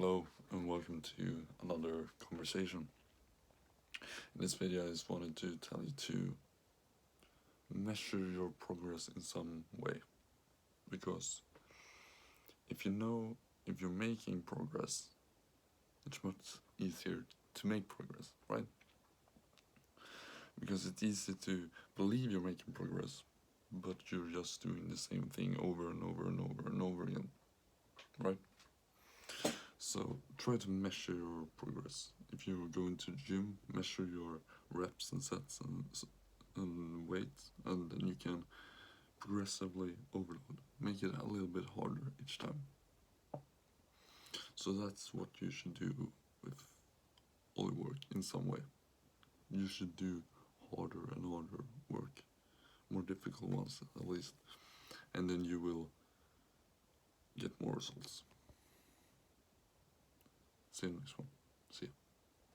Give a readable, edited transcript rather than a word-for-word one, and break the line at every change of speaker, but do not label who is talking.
Hello and welcome to another conversation. In this video I just wanted to tell you to measure your progress in some way, because if you know if you're making progress, it's much easier to make progress, right? Because it's easy to believe you're making progress, but you're just doing the same thing over and over and over and over again, right? So try to measure your progress. If you're going to the gym, measure your reps and sets and weight, and then you can progressively overload. Make it a little bit harder each time. So that's what you should do with all your work in some way. You should do harder and harder work, more difficult ones at least, and then you will get more results. See you next one.